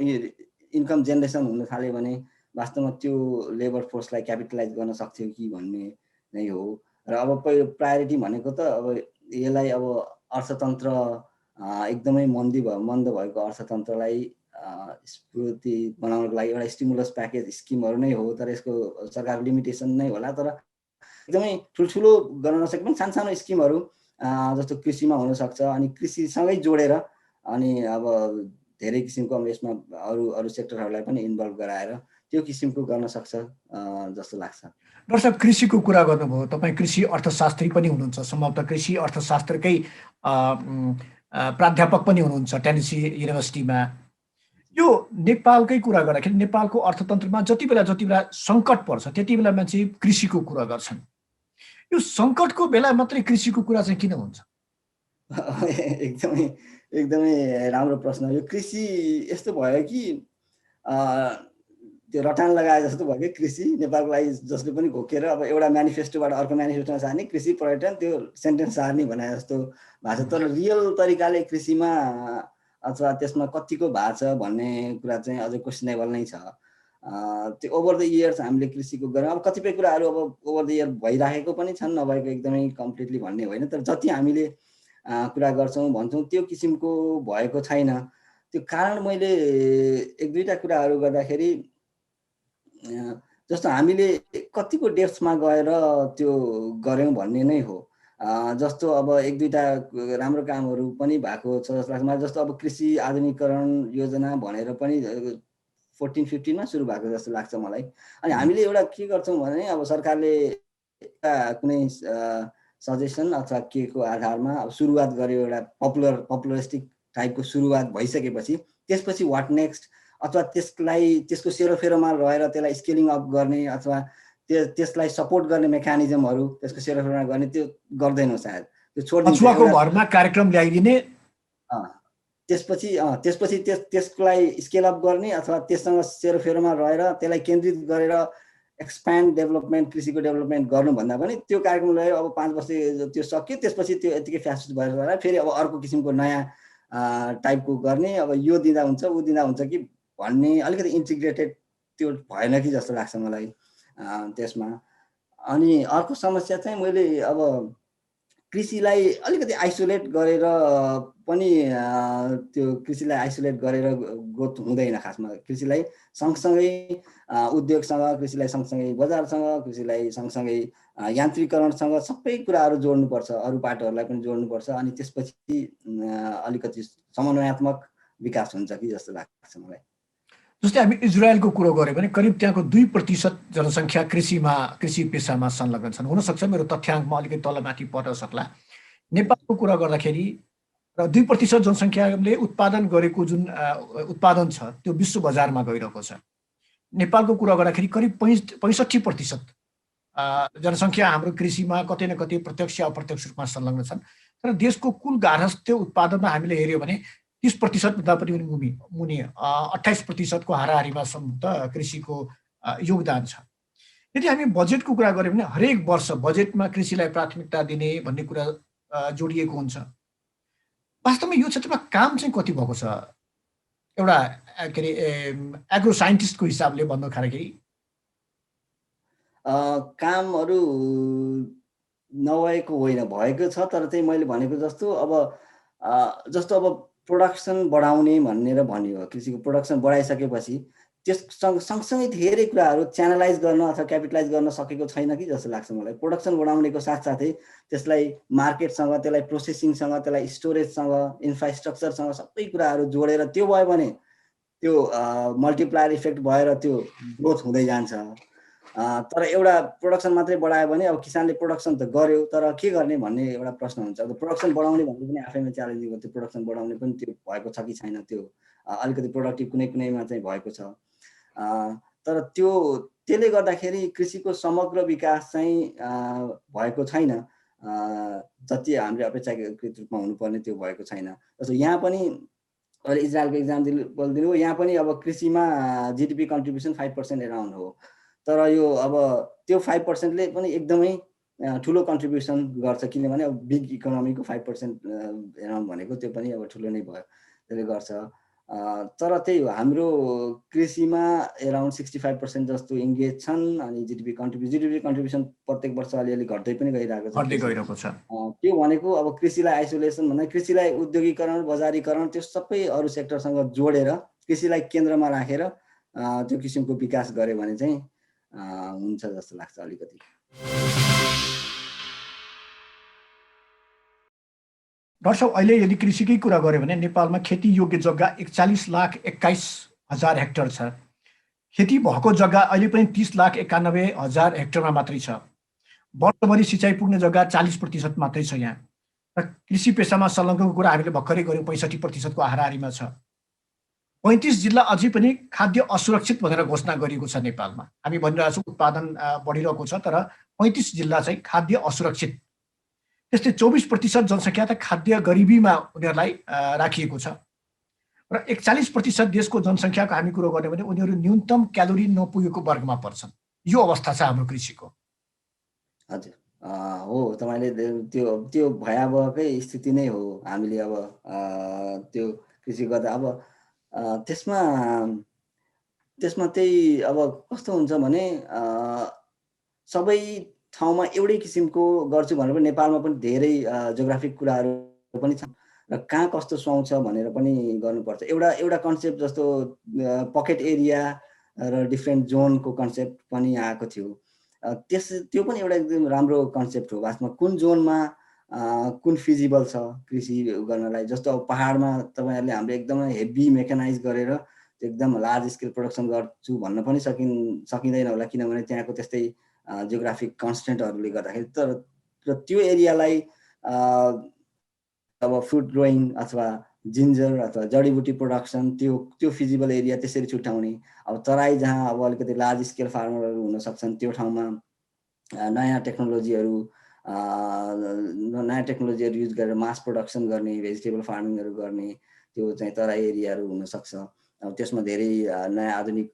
S2: इन्कम जेनेरेसन हुन थाल्यो भने वास्तवमा त्यो लेबर फोर्सलाई क्यापिटलाइज गर्न सक्थ्यो कि भन्ने नै हो। र अब प्रायोरिटी भनेको त अब यसलाई अब अर्थतन्त्र एकदमै मन्द भएको अर्थतन्त्रलाई स्फूर्ति बनाउनको लागि एउटा स्टिमुलस प्याकेज स्किमहरू नै हो। तर यसको सरकारको लिमिटेसन नै होला। तर एकदमै ठुल्ठुलो गर्न नसके पनि सानो स्किमहरू जस्तो कृषिमा हुनसक्छ। अनि कृषिसँगै जोडेर अनि अब धेरै किसिमको यसमा अरू सेक्टरहरूलाई पनि इन्भल्भ गराएर त्यो किसिमको गर्न सक्छ जस्तो लाग्छ।
S1: डाक्टर साहब, कृषिको कुरा गर्नुभयो, तपाईँ कृषि अर्थशास्त्री पनि हुनुहुन्छ, सम्भवतः कृषि अर्थशास्त्रकै प्राध्यापक पनि हुनुहुन्छ टेनेसी युनिभर्सिटीमा। यो नेपालकै कुरा गर्दाखेरि नेपालको अर्थतन्त्रमा जति बेला सङ्कट पर्छ त्यति बेलामा चाहिँ कृषिको कुरा गर्छन्। यो सङ्कटको बेला मात्रै कृषिको कुरा चाहिँ किन हुन्छ?
S2: एकदमै राम्रो प्रश्न। यो कृषि यस्तो भयो कि त्यो रटान लगाए जस्तो भयो कि कृषि नेपालको लागि जसले पनि घोकेर अब एउटा म्यानिफेस्टोबाट अर्को म्यानिफेस्टोमा सार्ने कृषि पर्यटन त्यो सेन्टेन्स सार्ने भने जस्तो भएको छ। तर रियल तरिकाले कृषिमा अथवा त्यसमा कतिको भएको छ भन्ने कुरा चाहिँ अझै क्वेसनेबल नै छ। त्यो ओभर द इयर्स हामीले कृषिको गऱ्यौँ। अब कतिपय कुराहरू अब ओभर द इयर भइराखेको पनि छन्, नभएको एकदमै कम्प्लिटली भन्ने होइन, तर जति हामीले कुरा गर्छौँ भन्छौँ त्यो किसिमको भएको छैन। त्यो कारण मैले एक दुईवटा कुराहरू गर्दाखेरि जस्तो हामीले कतिको डेप्थमा गएर त्यो गऱ्यौँ भन्ने नै हो। जस्तो अब एक दुईवटा राम्रो कामहरू पनि भएको छ जस्तो लाग्छ मलाई। जस्तो अब कृषि आधुनिकीकरण योजना भनेर पनि 14-15 सुरु भएको जस्तो लाग्छ मलाई। अनि हामीले एउटा के गर्छौँ भने अब सरकारले कुनै सजेसन अथवा के को आधारमा अब सुरुवात गर्यो, एउटा पपुलरिस्टिक टाइपको सुरुवात भइसकेपछि त्यसपछि वाट नेक्स्ट, अथवा त्यसको सेरोफेरोमा रहेर त्यसलाई स्केलिङ अप गर्ने अथवा त्यसलाई सपोर्ट गर्ने मेकानिजमहरू त्यसको सेरोफेरोमा गर्ने त्यो गर्दैनौँ सायद, त्यो छोडिदिन्छ।
S1: अछुवाको भरमा कार्यक्रम ल्याइदिने,
S2: त्यसपछि त्यसलाई स्केल अप गर्ने अथवा त्यससँग सेरोफेरोमा रहेर त्यसलाई केन्द्रित गरेर एक्सप्यान्ड डेभलपमेन्ट, कृषिको डेभलपमेन्ट गर्नुभन्दा पनि त्यो कार्यक्रम ल्यायो, अब 5 वर्ष त्यो सक्यो, त्यसपछि त्यो यतिकै फ्यासिस्ट भएर गएर फेरि अब अर्को किसिमको नयाँ टाइपको गर्ने, अब यो दिँदा हुन्छ ऊ दिँदा हुन्छ कि भन्ने अलिकति इन्टिग्रेटेड त्यो भएन कि जस्तो लाग्छ मलाई त्यसमा। अनि अर्को समस्या चाहिँ मैले अब कृषिलाई अलिकति आइसोलेट गरेर पनि त्यो कृषिलाई आइसोलेट गरेर ग्रोथ हुँदैन खासमा। कृषिलाई सँगसँगै उद्योगसँग, कृषिलाई सँगसँगै बजारसँग, कृषिलाई सँगसँगै यान्त्रिकरणसँग सबै कुराहरू जोड्नुपर्छ, अरू पाटोहरूलाई पनि जोड्नुपर्छ। अनि त्यसपछि अलिकति समन्वयात्मक विकास हुन्छ कि जस्तो लाग्छ मलाई।
S1: जस्तै हामी इजरायलको कुरो गऱ्यो भने करिब त्यहाँको 2% जनसङ्ख्या कृषि पेसामा संलग्न छन्। हुनसक्छ मेरो तथ्याङ्कमा अलिकति तलमाथि पर्न सक्ला। नेपालको कुरा गर्दाखेरि र 2% जनसङ्ख्याले उत्पादन गरेको जुन उत्पादन छ त्यो विश्व बजारमा गइरहेको छ। नेपालको कुरा गर्दाखेरि करिब 65% जनसङ्ख्या हाम्रो कृषिमा कतै न कतै प्रत्यक्ष अप्रत्यक्ष रूपमा संलग्न छन्। तर देशको कुल गार्हस्थ्य उत्पादनमा हामीले हेऱ्यौँ भने 30% भन्दा पनि मुनि 28% को हाराहारीमा त कृषिको योगदान छ। यदि हामी बजेटको कुरा गऱ्यौँ भने हरेक वर्ष बजेटमा कृषिलाई प्राथमिकता दिने भन्ने कुरा जोडिएको हुन्छ। वास्तवमा यो क्षेत्रमा काम चाहिँ कति भएको छ? एउटा के अरे एग्रो साइन्टिस्टको हिसाबले भन्दाखेरि
S2: कामहरू नभएको होइन, भएको छ। तर चाहिँ मैले भनेको जस्तो अब प्रोडक्सन बढाउने भनेर भनियो, कृषिको प्रोडक्सन बढाइसकेपछि त्यससँग सँगसँगै धेरै कुराहरू च्यानलाइज गर्न अथवा क्यापिटलाइज गर्न सकेको छैन कि जस्तो लाग्छ मलाई। प्रोडक्सन बढाउनेको साथसाथै त्यसलाई मार्केटसँग, त्यसलाई प्रोसेसिङसँग, त्यसलाई स्टोरेजसँग, इन्फ्रास्ट्रक्चरसँग सबै कुराहरू जोडेर त्यो भयो भने त्यो मल्टिप्लायर इफेक्ट भएर त्यो ग्रोथ हुँदै जान्छ। तर एउटा प्रोडक्सन मात्रै बढायो भने अब किसानले प्रोडक्सन त गर्यो तर के गर्ने भन्ने एउटा प्रश्न हुन्छ। अब प्रोडक्सन बढाउने भन्ने पनि आफैमा च्यालेन्जिङ हो। त्यो प्रोडक्सन बढाउने पनि त्यो भएको छ कि छैन, त्यो अलिकति प्रोडक्टिभ कुनैमा चाहिँ भएको छ। तर त्यसले गर्दाखेरि कृषिको समग्र विकास चाहिँ भएको छैन। जति हामीले अपेक्षाकृत रूपमा हुनुपर्ने त्यो भएको छैन। जस्तो यहाँ पनि अहिले इजरायलको इक्जाम्पल दिनुभयो, यहाँ पनि अब कृषिमा जिडिपी कन्ट्रिब्युसन 5% एराउन्ड हो। तर यो अब त्यो 5%ले पनि एकदमै ठुलो कन्ट्रिब्युसन गर्छ, किनभने अब बिग इकोनोमीको 5% एराउन्ड भनेको त्यो पनि अब ठुलो नै भयो, त्यसले गर्छ। तर त्यही हो, हाम्रो कृषिमा एराउन्ड 65% जस्तो इङ्गेज छन्। अनि जिडिपी कन्ट्रिब्युसन प्रत्येक वर्ष अलिअलि घट्दै पनि गइरहेको छ। त्यो भनेको अब कृषिलाई आइसोलेसन भन्दा कृषिलाई उद्योगीकरण, बजारीकरण त्यो सबै अरू सेक्टरसँग जोडेर कृषिलाई केन्द्रमा राखेर त्यो किसिमको विकास गर्यो भने चाहिँ हुन्छ जस्तो लाग्छ अलिकति।
S1: डाक्टर साहब, अहिले यदि कृषिकै कुरा गऱ्यो भने नेपालमा खेती योग्य जग्गा 41,21,000 हेक्टर छ। खेती भएको जग्गा अहिले पनि 30,91,000 हेक्टरमा मात्रै छ। वर्षभरि सिँचाइ पुग्ने जग्गा 40% मात्रै छ यहाँ। र कृषि पेसामा संलग्नको कुरा हामीले भर्खरै गऱ्यौँ, 65% को हाराहारीमा छ। 35 जिल्ला अझै पनि खाद्य असुरक्षित भनेर घोषणा गरिएको छ नेपालमा। हामी भनिरहेको छौँ उत्पादन बढिरहेको छ, तर 35 जिल्ला चाहिँ खाद्य असुरक्षित। त्यस्तै 24% जनसङ्ख्या त खाद्य गरिबीमा उनीहरूलाई राखिएको छ। र 41% देशको जनसङ्ख्याको हामी कुरो गर्ने भने उनीहरू न्यूनतम क्यालोरी नपुगेको वर्गमा पर्छन्। यो अवस्था छ हाम्रो कृषिको।
S2: हजुर, हो, तपाईँले त्यो भयावहकै स्थिति नै हो। हामीले अब त्यो कृषि गर्दा। अब त्यसमा त्यसमा त्यही अब कस्तो हुन्छ भने सबै ठाउँमा एउटै किसिमको गर्छु भनेर पनि नेपालमा पनि धेरै जियोग्राफिक कुराहरू पनि छन् र कहाँ कस्तो सुहाउँछ भनेर पनि गर्नुपर्छ। एउटा एउटा कन्सेप्ट जस्तो पकेट एरिया र डिफ्रेन्ट जोनको कन्सेप्ट पनि आएको थियो। त्यो पनि एउटा एकदम राम्रो कन्सेप्ट हो। वास्तवमा कुन जोनमा कुन फिजिबल छ कृषि गर्नलाई। जस्तो अब पहाडमा तपाईँहरूले हामीले एकदमै हेभी मेकानाइज गरेर एकदम लार्ज स्केल प्रोडक्सन गर्छु भन्न पनि सकिँदैन होला, किनभने त्यहाँको त्यस्तै जियोग्राफिक कन्स्टेन्टहरूले गर्दाखेरि। तर त्यो एरियालाई अब फ्रुट ग्रोइङ अथवा जिन्जर अथवा जडीबुटी प्रोडक्सन त्यो फिजिबल एरिया त्यसरी छुट्याउने। अब तराई जहाँ अब अलिकति लार्ज स्केल फार्मरहरू हुन सक्छन्, त्यो ठाउँमा नयाँ टेक्नोलोजीहरू युज गरेर मास प्रोडक्सन गर्ने, भेजिटेबल फार्मिङहरू गर्ने, त्यो चाहिँ तराई एरियाहरू हुनसक्छ। अब त्यसमा धेरै नयाँ आधुनिक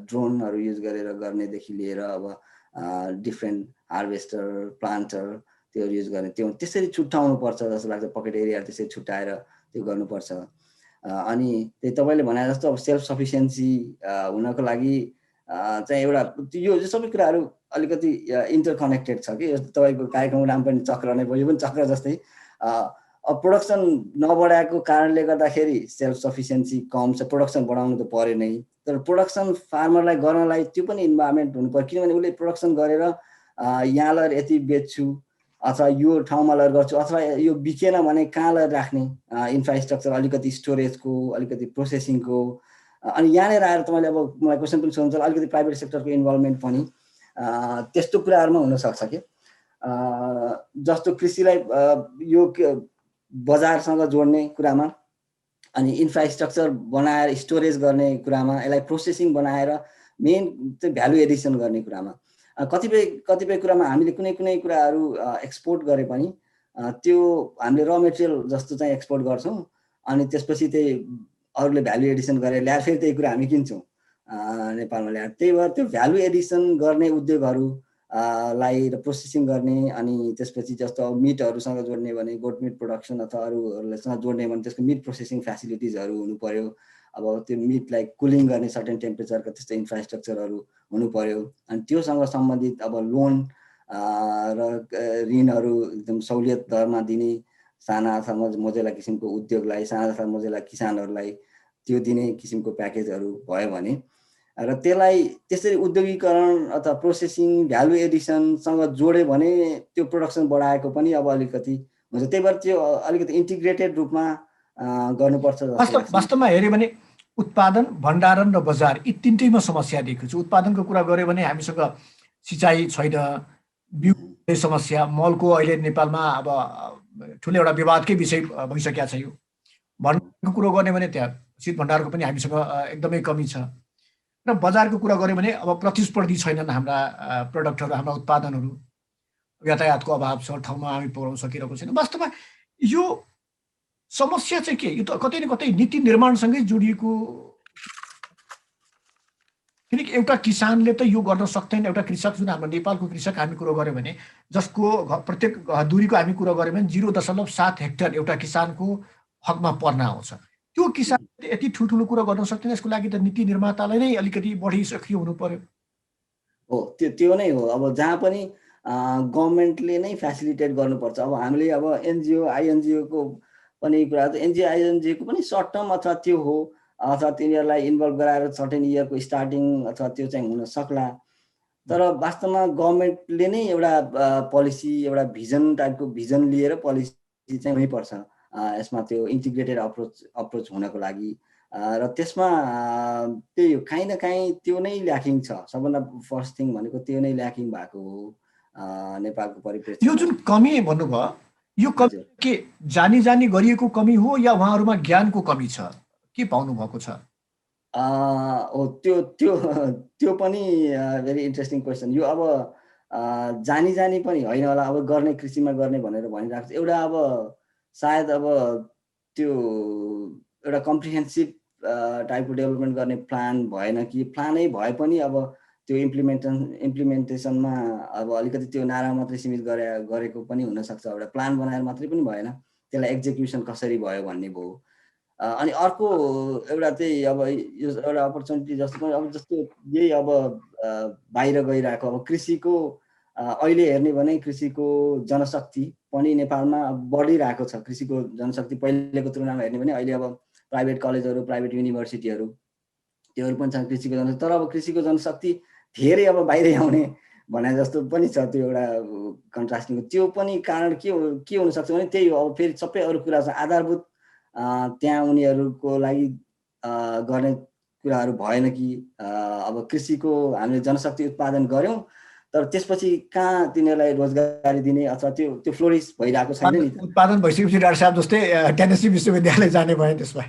S2: ड्रोनहरू युज गरेर गर्नेदेखि लिएर अब डिफ्रेन्ट हार्भेस्टर, प्लान्टर त्योहरू युज गर्ने, त्यो त्यसरी छुट्याउनु पर्छ जस्तो लाग्छ। पकेट एरिया त्यसरी छुट्याएर त्यो गर्नुपर्छ। अनि त्यही तपाईँले भने जस्तो अब सेल्फ सफिसियन्सी हुनको लागि चाहिँ एउटा यो सबै कुराहरू अलिकति इन्टरकनेक्टेड छ कि। तपाईँको कार्यक्रमको नाम पनि चक्र नै भयो, यो पनि चक्र जस्तै। अब प्रोडक्सन नबढाएको कारणले गर्दाखेरि सेल्फ सफिसियन्सी कम छ, प्रोडक्सन बढाउनु त पऱ्यो नै। तर प्रोडक्सन फार्मरलाई गर्नलाई त्यो पनि इन्भाइरोमेन्ट हुनु पर्यो, किनभने उसले प्रोडक्सन गरेर यहाँ लगेर यति बेच्छु अथवा यो ठाउँमा लगेर गर्छु, अथवा यो बिकेन भने कहाँ लगेर राख्ने, इन्फ्रास्ट्रक्चर अलिकति स्टोरेजको, अलिकति प्रोसेसिङको। अनि यहाँनिर आएर तपाईँले अब मलाई क्वेसन पनि सोध्नुहुन्छ, अलिकति प्राइभेट सेक्टरको इन्भल्भमेन्ट पनि त्यस्तो कुराहरूमा हुनसक्छ कि। जस्तो कृषिलाई यो बजारसँग जोड्ने कुरामा, अनि इन्फ्रास्ट्रक्चर बनाएर स्टोरेज गर्ने कुरामा, यसलाई प्रोसेसिङ बनाएर मेन चाहिँ भ्यालु एडिसन गर्ने कुरामा, कतिपय कुरामा हामीले कुनै कुराहरू एक्सपोर्ट गरे पनि त्यो हामीले र मेटेरियल जस्तो चाहिँ एक्सपोर्ट गर्छौँ, अनि त्यसपछि त्यही अरूले भ्यालु एडिसन गरेर ल्याएर फेरि त्यही कुरा हामी किन्छौँ नेपालमा ल्याएर। त्यही भएर त्यो भ्यालु एडिसन गर्ने उद्योगहरू लाई र प्रोसेसिङ गर्ने, अनि त्यसपछि जस्तो मिटहरूसँग जोड्ने भने गोट मिट प्रोडक्सन अथवा अरूहरूसँग जोड्ने भने त्यसको मिट प्रोसेसिङ फेसिलिटिजहरू हुनु पर्यो। अब त्यो मिटलाई कुलिङ गर्ने सर्टेन टेम्परेचरको त्यस्तो इन्फ्रास्ट्रक्चरहरू हुनु पर्यो। अनि त्योसँग सम्बन्धित अब लोन र ऋणहरू एकदम सहुलियत दरमा दिने साना अथवा मझेला किसिमको उद्योगलाई, साना अथवा मझेला किसानहरूलाई त्यो दिने किसिमको प्याकेजहरू भयो भने र त्यसलाई त्यसरी उद्योगीकरण अथवा प्रोसेसिङ भ्यालु एडिसनसँग जोड्यो भने त्यो प्रोडक्सन बढाएको पनि अब अलिकति हुन्छ। त्यही भएर त्यो अलिकति इन्टिग्रेटेड रूपमा गर्नुपर्छ।
S1: वास्तवमा हेऱ्यो भने उत्पादन, भण्डारण र बजार यी तिनटैमा समस्या देखेको छु। उत्पादनको कुरा गऱ्यो भने हामीसँग सिँचाइ छैन, बिउको समस्या, मलको अहिले नेपालमा अब ठुलो एउटा विवादकै विषय भइसकेको छ। यो भण्डारणको कुरो गर्ने भने त्यहाँ शीत भण्डारको पनि हामीसँग एकदमै कमी छ। र बजारको कुरा गऱ्यो भने अब प्रतिस्पर्धी छैनन् हाम्रा प्रडक्टहरू, हाम्रा उत्पादनहरू, यातायातको अभाव छ, ठाउँमा हामी पुर्याउन सकिरहेको छैन। वास्तवमा यो समस्या चाहिँ के, यो त कतै न कतै नीति निर्माणसँगै जोडिएको। किनकि एउटा किसानले त यो गर्न सक्दैन। एउटा कृषक, जुन हाम्रो नेपालको कृषक हामी कुरो गऱ्यो भने, जसको प्रत्येक दूरीको हामी कुरो गऱ्यो भने 0.7 हेक्टर एउटा किसानको हकमा पर्न आउँछ, त्यो किसानले यति ठुल्ठुलो कुरो गर्न सक्दैन। यसको लागि त नीति निर्मातालाई नै अलिकति बढी सक्रिय हुनु पर्यो।
S2: हो, त्यो नै हो। अब जहाँ पनि गभर्मेन्टले नै फेसिलिटेट गर्नुपर्छ। अब हामीले अब एनजिओ आइएनजिओको पनि कुरा, एनजिओ आइएनजिओको पनि सर्ट टर्म अथवा त्यो हो, अथवा तिनीहरूलाई इन्भल्भ गराएर सर्टेन इयरको स्टार्टिङ अथवा त्यो चाहिँ हुन सक्ला। तर वास्तवमा गभर्मेन्टले नै एउटा पोलिसी, एउटा भिजन टाइपको भिजन लिएर पोलिसी चाहिँ हुनैपर्छ यसमा, त्यो इन्टिग्रेटेड अप्रोच हुनको लागि। र त्यसमा त्यही हो, काहीँ न काहीँ त्यो नै ल्याकिङ छ। सबभन्दा फर्स्ट थिङ भनेको त्यो नै ल्याकिङ भएको हो नेपालको परिप्रेक्ष्य।
S1: यो जुन कमी भन्नुभयो, यो कमी के जानी गरिएको कमी हो या उहाँहरूमा ज्ञानको कमी छ, के पाउनु भएको छ?
S2: हो, त्यो पनि भेरी इन्ट्रेस्टिङ क्वेसन। यो अब जानी पनि होइन होला, अब गर्ने कृषिमा गर्ने भनेर भनिरहेको छ। एउटा अब सायद अब त्यो एउटा कम्प्रिहेन्सिभ टाइपको डेभलपमेन्ट गर्ने प्लान भएन कि, प्लानै भए पनि अब त्यो इम्प्लिमेन्टेसनमा अब अलिकति त्यो नारा मात्रै सीमित गरेको पनि हुनसक्छ। एउटा प्लान बनाएर मात्रै पनि भएन। त्यसलाई एक्जिक्युसन कसरी भयो भन्ने भयो। अनि अर्को एउटा चाहिँ अब यो एउटा अपर्च्युनिटी जस्तो अब जस्तो यही अब बाहिर गइरहेको अब कृषिको अहिले हेर्ने भने कृषिको जनशक्ति पनि नेपालमा बढिरहेको छ। कृषिको जनशक्ति पहिलेको तुलनामा हेर्ने भने अहिले अब प्राइभेट कलेजहरू, प्राइभेट युनिभर्सिटीहरू त्योहरू पनि छन् कृषिको जनशक्ति। तर अब कृषिको जनशक्ति धेरै अब बाहिरै आउने भने जस्तो पनि छ त्यो एउटा कन्ट्रास्टिङ। त्यो पनि कारण के हुनसक्छ भने त्यही हो, अब फेरि सबै अरू कुरा छ आधारभूत त्यहाँ उनीहरूको लागि गर्ने कुराहरू भएन कि अब कृषिको हामीले जनशक्ति उत्पादन गऱ्यौँ तर त्यसपछि कहाँ तिनीहरूलाई रोजगारी दिने अथवा त्यो फ्लोरिस भइरहेको छैन नि।
S1: उत्पादन भइसकेपछि डाक्टर साहब जस्तै टेनेसी विश्वविद्यालय जाने भयो त्यसमा।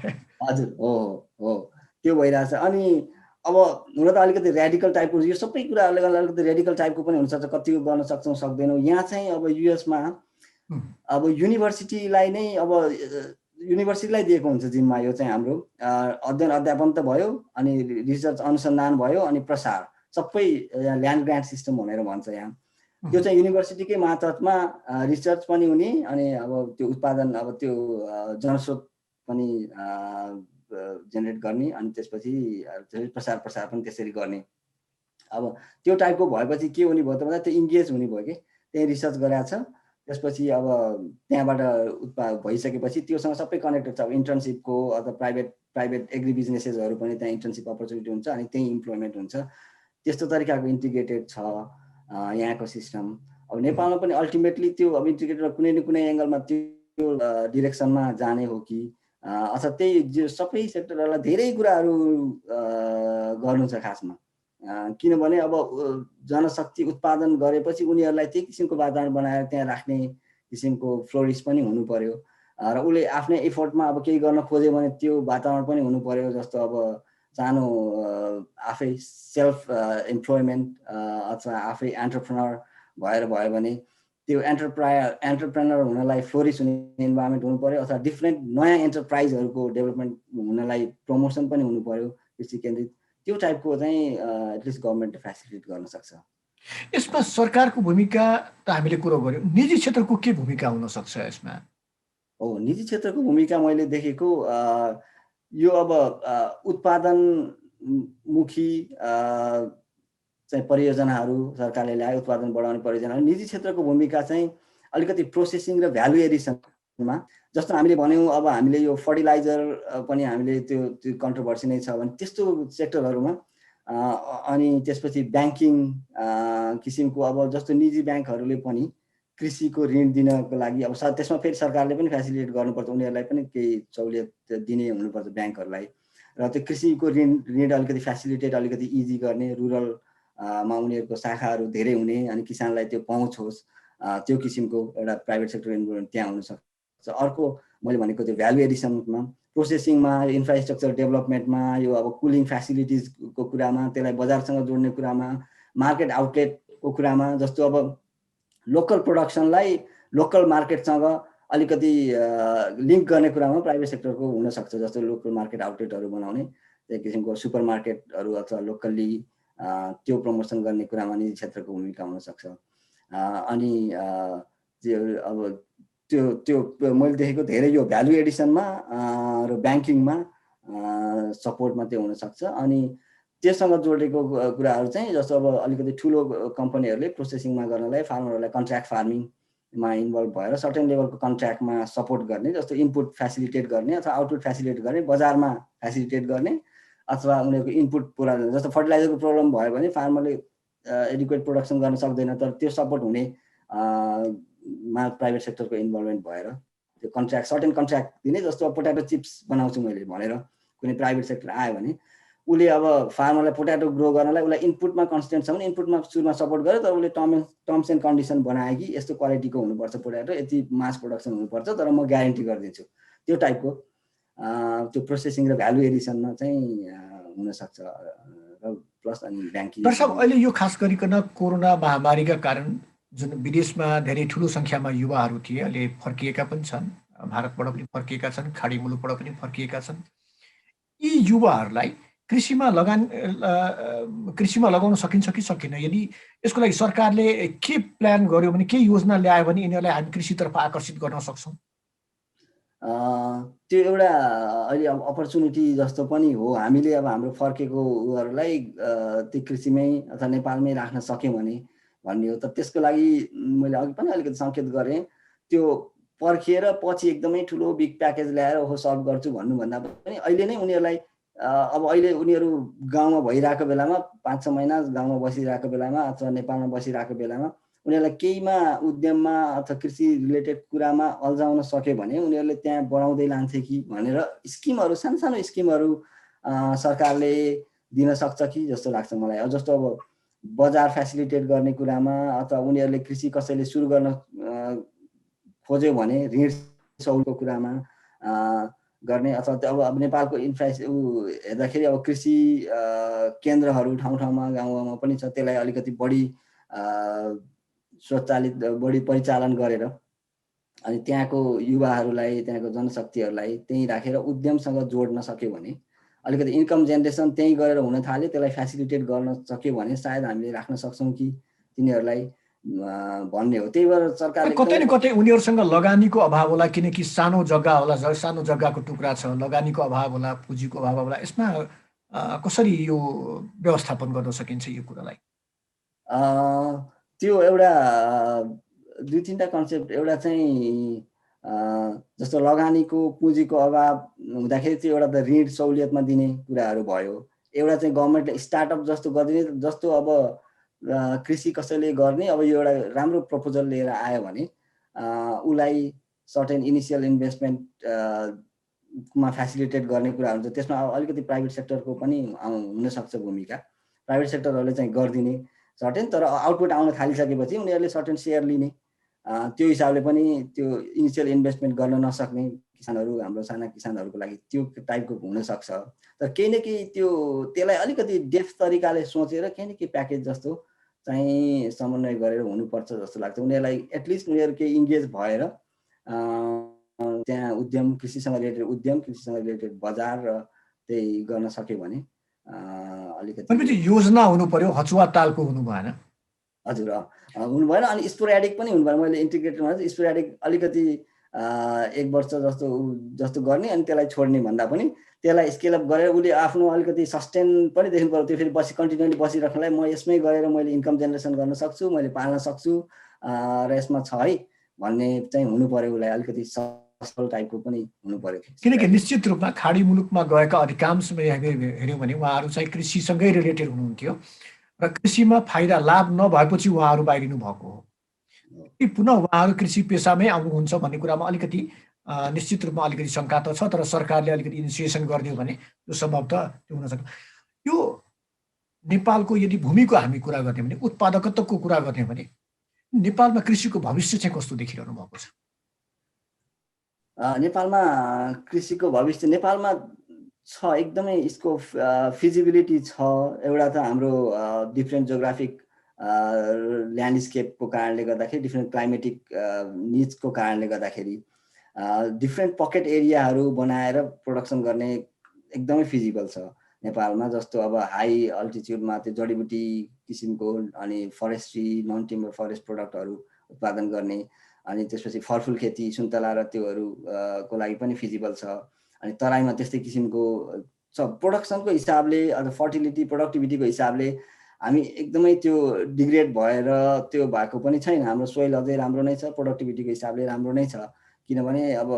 S2: हजुर हो त्यो भइरहेछ। अनि अब हुन त अलिकति रेडिकल टाइपको यो सबै कुराहरूले गर्दा अलिकति रेडिकल टाइपको पनि हुनसक्छ, कति गर्न सक्छौँ सक्दैनौँ। यहाँ चाहिँ अब युएसमा अब युनिभर्सिटीलाई नै अब युनिभर्सिटीलाई दिएको हुन्छ जिम्मा यो चाहिँ हाम्रो अध्ययन अध्यापन त भयो अनि रिसर्च अनुसन्धान भयो अनि प्रसार सबै ल्यान्ड ग्रान्ट सिस्टम भनेर भन्छ यहाँ। त्यो चाहिँ युनिभर्सिटीकै मातहतमा रिसर्च पनि हुने अनि अब त्यो उत्पादन अब त्यो जनस्रोत पनि जेनेरेट गर्ने अनि त्यसपछि प्रसार पनि त्यसरी गर्ने। अब त्यो टाइपको भएपछि के हुने भयो त भन्दा त्यो इन्गेज हुने भयो कि त्यही रिसर्च गरेको छ। त्यसपछि अब त्यहाँबाट भइसकेपछि त्योसँग सबै कनेक्टेड छ। अब इन्टर्नसिपको अथवा प्राइभेट एग्री बिजनेसेसहरू पनि त्यहाँ इन्टर्नसिप अपर्च्युनिटी हुन्छ अनि त्यही इम्प्लोइमेन्ट हुन्छ। त्यस्तो तरिकाको इन्टिग्रेटेड छ यहाँको सिस्टम। अब नेपालमा पनि अल्टिमेटली त्यो अब इन्टिग्रेटेड कुनै न कुनै एङ्गलमा त्यो डिरेक्सनमा जाने हो कि अथवा त्यही सबै सेक्टरहरूलाई धेरै कुराहरू गर्नु छ खासमा। किनभने अब जनशक्ति उत्पादन गरेपछि उनीहरूलाई त्यही किसिमको वातावरण बनाएर त्यहाँ राख्ने किसिमको फ्लोरिस पनि हुनु पर्यो र उसले आफ्नै एफोर्टमा अब केही गर्न खोज्यो भने त्यो वातावरण पनि हुनु पर्यो। जस्तो अब सानो आफै सेल्फ इम्प्लोइमेन्ट अथवा आफै एन्टरप्रेनर भएर भयो भने त्यो एन्टरप्रेनर हुनलाई फ्लोरिस हुने इन्भाइरोमेन्ट हुनु पर्यो अथवा डिफ्रेन्ट नयाँ एन्टरप्राइजहरूको डेभलपमेन्ट हुनलाई प्रमोसन पनि हुनु पर्यो कृषि केन्द्रित। त्यो टाइपको चाहिँ एटलिस्ट गभर्मेन्टले फेसिलिटेट गर्न सक्छ।
S1: यसमा सरकारको भूमिका त हामीले कुरो गऱ्यौँ, निजी क्षेत्रको के भूमिका हुन सक्छ यसमा?
S2: निजी क्षेत्रको भूमिका मैले देखेको यो अब उत्पादनमुखी चाहिँ परियोजनाहरू सरकारले ल्याए, उत्पादन बढाउने परियोजनाहरू। निजी क्षेत्रको भूमिका चाहिँ अलिकति प्रोसेसिङ र भ्यालु एडिसनमा, जस्तो हामीले भन्यौँ अब हामीले यो फर्टिलाइजर पनि हामीले त्यो कन्ट्रोभर्सी नै छ भने त्यस्तो सेक्टरहरूमा अनि त्यसपछि ब्याङ्किङ किसिमको अब जस्तो निजी ब्याङ्कहरूले पनि कृषिको ऋण दिनको लागि अब त्यसमा फेरि सरकारले पनि फेसिलिटेट गर्नुपर्छ, उनीहरूलाई पनि केही सहुलियत दिने हुनुपर्छ ब्याङ्कहरूलाई र त्यो कृषिको ऋण अलिकति फेसिलिटेट अलिकति इजी गर्ने, रुरलमा उनीहरूको शाखाहरू धेरै हुने अनि किसानलाई त्यो पहुँच होस्, त्यो किसिमको एउटा प्राइभेट सेक्टर इन्भल्भमेन्ट त्यहाँ हुनसक्छ। अर्को मैले भनेको त्यो भ्यालु एडिसनमा, प्रोसेसिङमा, इन्फ्रास्ट्रक्चर डेभलपमेन्टमा, यो अब कुलिङ फेसिलिटिजको कुरामा, त्यसलाई बजारसँग जोड्ने कुरामा, मार्केट आउटलेटको कुरामा, जस्तो अब लोकल प्रोडक्सनलाई लोकल मार्केटसँग अलिकति लिङ्क गर्ने कुरामा प्राइभेट सेक्टरको हुनसक्छ। जस्तो लोकल मार्केट आउटलेटहरू बनाउने, त्यही किसिमको सुपर मार्केटहरू अथवा लोकल्ली त्यो प्रमोसन गर्ने कुरामा निजी क्षेत्रको भूमिका हुनसक्छ। अनि अब त्यो मैले देखेको धेरै यो भ्यालु एडिसनमा र ब्याङ्किङमा सपोर्टमा त्यो हुनसक्छ। अनि त्योसँग जोडेको कुराहरू चाहिँ जस्तो अब अलिकति ठुलो कम्पनीहरूले प्रोसेसिङमा गर्नलाई फार्मरहरूलाई कन्ट्र्याक्ट फार्मिङमा इन्भल्भ भएर सर्टेन लेभलको कन्ट्र्याक्टमा सपोर्ट गर्ने, जस्तो इनपुट फेसिलिटेट गर्ने अथवा आउटपुट फेसिलिटेट गर्ने, बजारमा फेसिलिटेट गर्ने अथवा उनीहरूको इनपुट पुरा, जस्तो फर्टिलाइजरको प्रब्लम भयो भने फार्मरले एडिक्वेट प्रोडक्सन गर्न सक्दैन, तर त्यो सपोर्ट हुने मा प्राइभेट सेक्टरको इन्भल्भमेन्ट भएर त्यो कन्ट्र्याक्ट सर्टेन कन्ट्र्याक्ट दिने। जस्तो अब पोट्याटो चिप्स बनाउँछु मैले भनेर कुनै प्राइभेट सेक्टर आयो भने उसले अब फार्मरलाई पोट्याटो ग्रो गर्नलाई उसलाई इनपुटमा कन्सटेन्ट छ भने इनपुटमा सुरुमा सपोर्ट गर्यो, तर उसले टर्म्स एन्ड कन्डिसन बनायो कि यस्तो क्वालिटीको हुनुपर्छ पोट्याटो, यति मास प्रोडक्सन हुनुपर्छ, तर म ग्यारेन्टी गरिदिन्छु। त्यो टाइपको त्यो प्रोसेसिङ र भ्यालु एडिसनमा चाहिँ हुनसक्छ र प्लस अनि ब्याङ्किङ।
S1: डाक्टर साहब, अहिले यो खास गरिकन कोरोना महामारीका कारण जुन विदेशमा धेरै ठुलो सङ्ख्यामा युवाहरू थिए अहिले फर्किएका पनि छन्, भारतबाट पनि फर्किएका छन्, खाडी मुलुकबाट पनि फर्किएका छन्। यी युवाहरूलाई कृषिमा लगाउन सकिन्छ कि सकिन? यदि यसको लागि सरकारले के प्लान गर्यो भने, के योजना ल्यायो भने यिनीहरूलाई हामी कृषितर्फ आकर्षित गर्न सक्छौँ?
S2: त्यो एउटा अहिले अब अपर्च्युनिटी जस्तो पनि हो। हामीले अब हाम्रो फर्केको उहरूलाई त्यो कृषिमै अथवा नेपालमै राख्न सक्यौँ भने भन्ने हो। त त्यसको लागि मैले अघि पनि अलिकति सङ्केत गरेँ। त्यो पर्खिएर पछि एकदमै ठुलो बिग प्याकेज ल्याएर ओहो सल्भ गर्छु भन्नुभन्दा पनि अहिले नै उनीहरूलाई अब अहिले उनीहरू गाउँमा भइरहेको बेलामा 5-6 महिना गाउँमा बसिरहेको बेलामा अथवा नेपालमा बसिरहेको बेलामा उनीहरूलाई केहीमा उद्यममा अथवा कृषि रिलेटेड कुरामा अल्झाउन सक्यो भने उनीहरूले त्यहाँ बढाउँदै लान्थे कि भनेर स्किमहरू सानो स्किमहरू सरकारले दिन सक्छ कि जस्तो लाग्छ मलाई। अब जस्तो अब बजार फेसिलिटेट गर्ने कुरामा अथवा उनीहरूले कृषि कसैले सुरु गर्न खोज्यो भने ऋण सहुलियतको कुरामा गर्ने अथवा अब नेपालको हेर्दाखेरि अब कृषि केन्द्रहरू ठाउँ ठाउँमा गाउँमा पनि छ। त्यसलाई अलिकति बढी स्वचालित बढी परिचालन गरेर अनि त्यहाँको युवाहरूलाई त्यहाँको जनशक्तिहरूलाई त्यहीँ राखेर उद्यमसँग जोड्न सक्यो भने अलिकति इन्कम जेनेरेसन त्यहीँ गरेर हुन थाल्यो, त्यसलाई फेसिलिटेट गर्न सक्यो भने सायद हामीले राख्न सक्छौँ कि तिनीहरूलाई भन्ने हो। त्यही भएर सरकारले
S1: कतै न कतै उनीहरूसँग लगानीको अभाव होला, किनकि सानो जग्गा होला, सानो जग्गाको टुक्रा छ, लगानीको अभाव होला, पुँजीको अभाव होला। यसमा कसरी यो व्यवस्थापन गर्न सकिन्छ यो कुरालाई?
S2: त्यो एउटा 2-3टा कन्सेप्ट। एउटा चाहिँ जस्तो लगानीको पुँजीको अभाव हुँदाखेरि त्यो एउटा त ऋण सहुलियतमा दिने कुराहरू भयो। एउटा चाहिँ गभर्मेन्टले स्टार्टअप जस्तो गरिदिने, जस्तो अब कृषि कसैले गर्ने अब यो एउटा राम्रो प्रपोजल लिएर आयो भने उसलाई सर्टेन इनिसियल इन्भेस्टमेन्ट मा फेसिलिटेट गर्ने कुरा हुन्छ। त्यसमा अलिकति प्राइभेट सेक्टरको पनि हुनसक्छ भूमिका। प्राइभेट सेक्टरहरूले चाहिँ गरिदिने सर्टेन, तर आउटपुट आउन थालिसकेपछि उनीहरूले सर्टेन सेयर लिने। त्यो हिसाबले पनि त्यो इनिसियल इन्भेस्टमेन्ट गर्न नसक्ने किसानहरू, हाम्रो साना किसानहरूको लागि त्यो टाइपको हुनसक्छ। तर केही न केही त्यसलाई अलिकति डेप्थ तरिकाले सोचेर केही न केही प्याकेज जस्तो चाहिँ समन्वय गरेर हुनुपर्छ जस्तो लाग्छ। उनीहरूलाई एटलिस्ट उनीहरू केही इन्गेज भएर त्यहाँ उद्यम, कृषिसँग रिलेटेड उद्यम, कृषिसँग रिलेटेड बजार र त्यही गर्न सक्यो भने अलिकति
S1: भनेपछि योजना हुनु पर्यो, हचुवा तालको हुनु भएन।
S2: हजुर, हुनु भएन। अनि स्पोरेडिक पनि हुनु भएन। मैले इन्टिग्रेटेड भने स्पोरेडिक अलिकति 1 वर्ष जस्तो गर्ने अनि त्यसलाई छोड्ने भन्दा पनि त्यसलाई स्केलअप गरेर उसले आफ्नो अलिकति सस्टेन पनि देख्नु पर्यो। त्यो फेरि कन्टिन्युली बसिराख्नलाई म यसमै गरेर मैले इन्कम जेनेरेसन गर्न सक्छु, मैले पाल्न सक्छु र यसमा छ है भन्ने चाहिँ हुनु पर्यो। उसलाई अलिकति सफल टाइपको पनि हुनु पर्यो।
S1: किनकि निश्चित रूपमा खाडी मुलुकमा गएका अधिकांश हेऱ्यौँ भने उहाँहरू चाहिँ कृषिसँगै रिलेटेड हुनुहुन्थ्यो र कृषिमा फाइदा लाभ नभएपछि उहाँहरू बाहिरिनु भएको हो। पुनः उहाँहरू कृषि पेसामै आउनुहुन्छ भन्ने कुरामा अलिकति निश्चित रूपमा अलिकति शङ्का त छ, तर सरकारले अलिकति इनिसिएसन गरिदियो भने त्यो सम्भवतः त्यो हुन सक्छ। यो नेपालको यदि भूमिको हामी कुरा गर्ने भने, उत्पादकत्वको कुरा गर्ने भने नेपालमा कृषिको भविष्य चाहिँ कस्तो देखिरहनु भएको छ?
S2: नेपालमा कृषिको भविष्य नेपालमा छ, एकदमै यसको फिजिबिलिटी छ। एउटा त हाम्रो डिफ्रेन्ट जोग्राफिक ल्यान्डस्केपको कारणले गर्दाखेरि, डिफ्रेन्ट क्लाइमेटिक निड्सको कारणले गर्दाखेरि डिफ्रेन्ट पकेट एरियाहरू बनाएर प्रोडक्सन गर्ने एकदमै फिजिबल छ नेपालमा। जस्तो अब हाई अल्टिच्युडमा त्यो जडीबुटी किसिमको अनि फरेस्ट्री, नन टिम्बर फरेस्ट प्रोडक्टहरू उत्पादन गर्ने, अनि त्यसपछि फलफुल खेती, सुन्तला र त्योहरू को लागि पनि फिजिबल छ। अनि तराईमा त्यस्तै किसिमको छ। प्रोडक्सनको हिसाबले अथवा फर्टिलिटी, प्रोडक्टिभिटीको हिसाबले हामी एकदमै त्यो डिग्रेड भएर त्यो भएको पनि छैन। हाम्रो सोइल अझै राम्रो नै छ, प्रोडक्टिभिटीको हिसाबले राम्रो नै छ। किनभने अब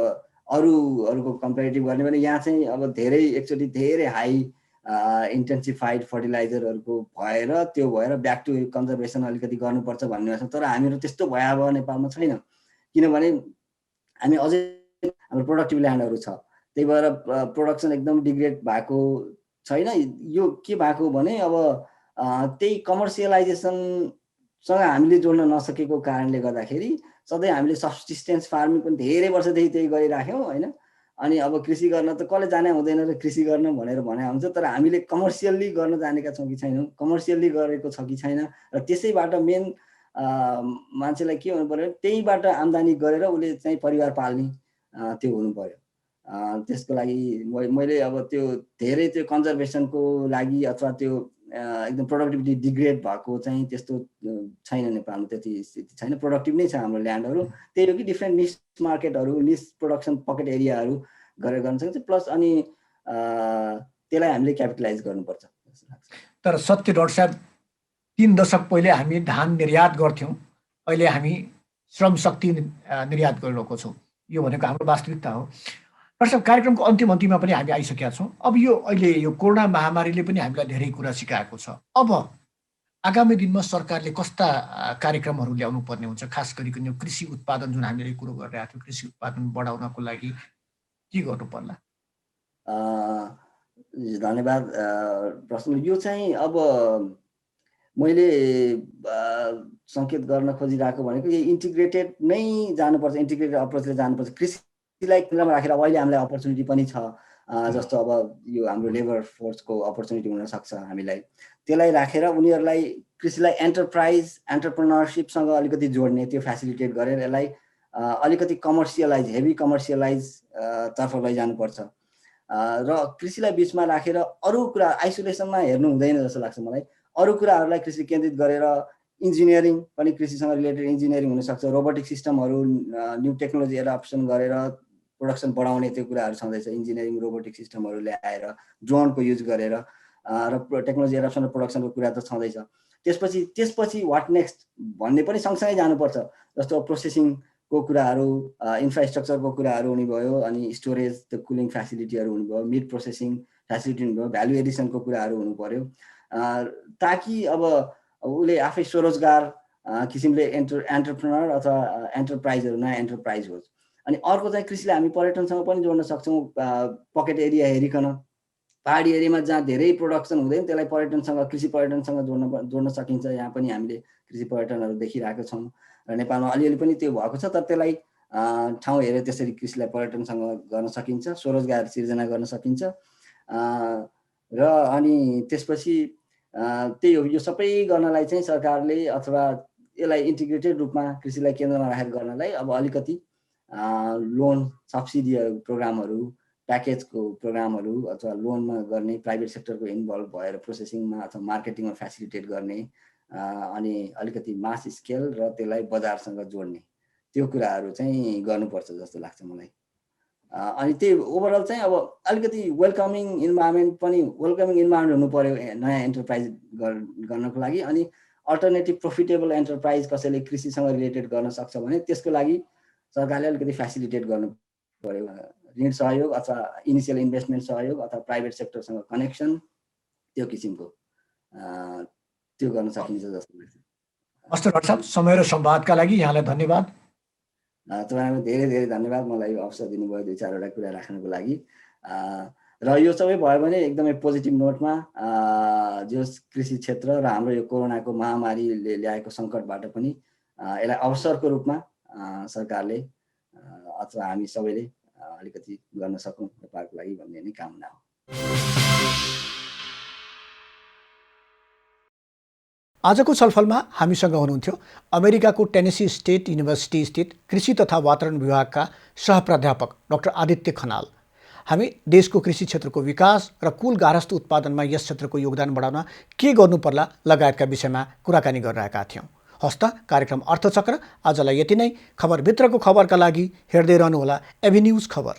S2: अरूहरूको कम्पेरिटिभ गर्ने भने यहाँ चाहिँ अब एकचोटि धेरै हाई इन्टेन्सिफाइड फर्टिलाइजरहरूको भएर त्यो भएर ब्याक टु कन्जर्भेसन अलिकति गर्नुपर्छ भन्ने छ। तर हामीहरू त्यस्तो भयावह नेपालमा छैन, किनभने हामी अझै हाम्रो प्रोडक्टिभ ल्यान्डहरू छ। त्यही भएर प्रोडक्सन एकदम डिग्रेड भएको छैन। यो के भएको भने अब त्यही कमर्सियलाइजेसनसँग हामीले जोड्न नसकेको कारणले गर्दाखेरि सधैँ हामीले सब्सिस्टेन्स फार्मिङ पनि धेरै वर्षदेखि त्यही गरिराख्यौँ होइन। अनि अब कृषि गर्न त कसले जाने हुँदैन र कृषि गर्न भनेर भने हुन्छ, तर हामीले कमर्सियल्ली गर्न जानेका छौँ कि छैनौँ, कमर्सियल्ली गरेको छ कि छैन। र त्यसैबाट मेन मान्छेलाई के हुनु पर्यो, त्यहीबाट आम्दानी गरेर उसले चाहिँ परिवार पाल्ने त्यो हुनु पर्यो। त्यसको लागि मैले अब त्यो धेरै त्यो कन्जर्भेसनको लागि अथवा त्यो एकदम प्रोडक्टिभिटी डिग्रेड भएको चाहिँ त्यस्तो छैन नेपालमा, त्यति स्थिति छैन, प्रोडक्टिभ नै छ हाम्रो ल्यान्डहरू। त्यही हो कि डिफ्रेन्ट निस मार्केटहरू, निस प्रोडक्सन पकेट एरियाहरू गरेर गर्न सकिन्छ, प्लस अनि त्यसलाई हामीले क्यापिटलाइज गर्नुपर्छ जस्तो लाग्छ।
S1: तर सत्य डाक्टर साहब, 3 दशक पहिले हामी धान निर्यात गर्थ्यौँ, अहिले हामी श्रम शक्ति निर्यात गरिरहेको छौँ। यो भनेको हाम्रो वास्तविकता हो। डाक्टर साहब, कार्यक्रमको अन्तिममा पनि हामी आइसकेका छौँ। अब यो अहिले यो कोरोना महामारीले पनि हामीलाई धेरै कुरा सिकाएको छ। अब आगामी दिनमा सरकारले कस्ता कार्यक्रमहरू ल्याउनु पर्ने हुन्छ, खास गरिकन यो कृषि उत्पादन जुन हामीले कुरो गरिरहेको थियौँ, कृषि उत्पादन बढाउनको लागि के गर्नु पर्ला?
S2: धन्यवाद प्रश्न। यो चाहिँ अब मैले सङ्केत गर्न खोजिरहेको भनेको यो इन्टिग्रेटेड नै जानुपर्छ, इन्टिग्रेटेड अप्रोचले जानुपर्छ। कृषिलाई केन्द्रमा राखेर अहिले हामीलाई अपर्च्युनिटी पनि छ, जस्तो अब यो हाम्रो लेबर फोर्सको अपर्च्युनिटी हुनसक्छ हामीलाई, त्यसलाई राखेर उनीहरूलाई कृषिलाई एन्टरप्रेन्योरसिपसँग अलिकति जोड्ने, त्यो फेसिलिटेट गरेर यसलाई अलिकति कमर्सियलाइज, हेभी कमर्सियलाइज तर्फ लैजानुपर्छ। र कृषिलाई बिचमा राखेर अरू कुरा आइसोलेसनमा हेर्नु हुँदैन जस्तो लाग्छ मलाई। अरू कुराहरूलाई कृषि केन्द्रित गरेर इन्जिनियरिङ पनि, कृषिसँग रिलेटेड इन्जिनियरिङ हुनसक्छ, रोबोटिक सिस्टमहरू, न्यू टेक्नोलोजी एडप्सन गरेर प्रोडक्सन बढाउने त्यो कुराहरू छँदैछ। इन्जिनियरिङ रोबोटिक सिस्टमहरू ल्याएर, ड्रोनको युज गरेर र टेक्नोलोजी एडप्सन र प्रोडक्सनको कुरा त छँदैछ। त्यसपछि वाट नेक्स्ट भन्ने पनि सँगसँगै जानुपर्छ। जस्तो प्रोसेसिङको कुराहरू, इन्फ्रास्ट्रक्चरको कुराहरू हुने भयो, अनि स्टोरेज, त्यो कुलिङ फेसिलिटीहरू हुनु भयो, मिड प्रोसेसिङ फेसिलिटी हुनुभयो, भ्यालु एडिसनको कुराहरू हुनु पर्यो, ताकि अब उसले आफै स्वरोजगार किसिमले एन्टरप्रेनर अथवा एन्टरप्राइजहरू, नयाँ एन्टरप्राइज होस्। अनि अर्को चाहिँ कृषिलाई हामी पर्यटनसँग पनि जोड्न सक्छौँ। पकेट एरिया हेरिकन पहाडी एरियामा जहाँ धेरै प्रोडक्सन हुँदैन त्यसलाई पर्यटनसँग, कृषि पर्यटनसँग जोड्न सकिन्छ। यहाँ पनि हामीले कृषि पर्यटनहरू देखिरहेको छौँ र नेपालमा अलिअलि पनि त्यो भएको छ। तर त्यसलाई ठाउँ हेरेर त्यसरी कृषिलाई पर्यटनसँग गर्न सकिन्छ, स्वरोजगार सिर्जना गर्न सकिन्छ। र अनि त्यसपछि त्यही हो, यो सबै गर्नलाई चाहिँ सरकारले अथवा यसलाई इन्टिग्रेटेड रूपमा कृषिलाई केन्द्रमा राखेर गर्नलाई अब अलिकति लोन सब्सिडी प्रोग्रामहरू, प्याकेजको प्रोग्रामहरू अथवा लोनमा गर्ने, प्राइभेट सेक्टरको इन्भल्भ भएर प्रोसेसिङमा अथवा मार्केटिङमा फेसिलिटेट गर्ने, अनि अलिकति मास स्केल र त्यसलाई बजारसँग जोड्ने, त्यो कुराहरू चाहिँ गर्नुपर्छ जस्तो लाग्छ मलाई। अनि त्यही ओभरअल चाहिँ अब अलिकति वेलकमिङ इन्भाइरोमेन्ट हुनु पर्यो नयाँ एन्टरप्राइज गर्नको लागि। अनि अल्टरनेटिभ प्रोफिटेबल एन्टरप्राइज कसैले कृषिसँग रिलेटेड गर्न सक्छ भने त्यसको लागि सरकारले अलिकति फेसिलिटेट गर्नु पर्यो। ऋण सहयोग अथवा इनिसियल इन्भेस्टमेन्ट सहयोग अथवा प्राइभेट सेक्टरसँग कनेक्सन, त्यो किसिमको त्यो गर्न सकिन्छ जस्तो लाग्छ।
S1: हस् डाक्टर साहब, समय र संवादका लागि यहाँलाई धन्यवाद।
S2: तपाईँलाई धेरै धेरै धन्यवाद, मलाई अवसर दिनुभयो 2-4वटा कुरा राख्नको लागि। र यो सबै भयो भने एकदमै पोजिटिभ नोटमा जो कृषि क्षेत्र र हाम्रो यो कोरोनाको महामारीले ल्याएको सङ्कटबाट पनि यसलाई अवसरको रूपमा सरकारले अथवा हामी सबैले अलिकति गर्न सकौँ नेपालको लागि भन्ने नै कामना हो।
S1: आजको छलफलमा हामीसँग हुनुहुन्थ्यो अमेरिकाको टेनेसी स्टेट युनिभर्सिटी स्थित कृषि तथा वातावरण विभागका सहप्राध्यापक डाक्टर आदित्य खनाल। हामी देशको कृषि क्षेत्रको विकास र कुल गार्हस्थ्य उत्पादनमा यस क्षेत्रको योगदान बढाउन के गर्नु पर्ला लगायतका विषयमा कुराकानी गरिरहेका थियौँ। हस्त कार्यक्रम अर्थचक्र आजलाई यति नै। खबरभित्रको खबरका लागि हेर्दै रहनुहोला एभी न्युज खबर।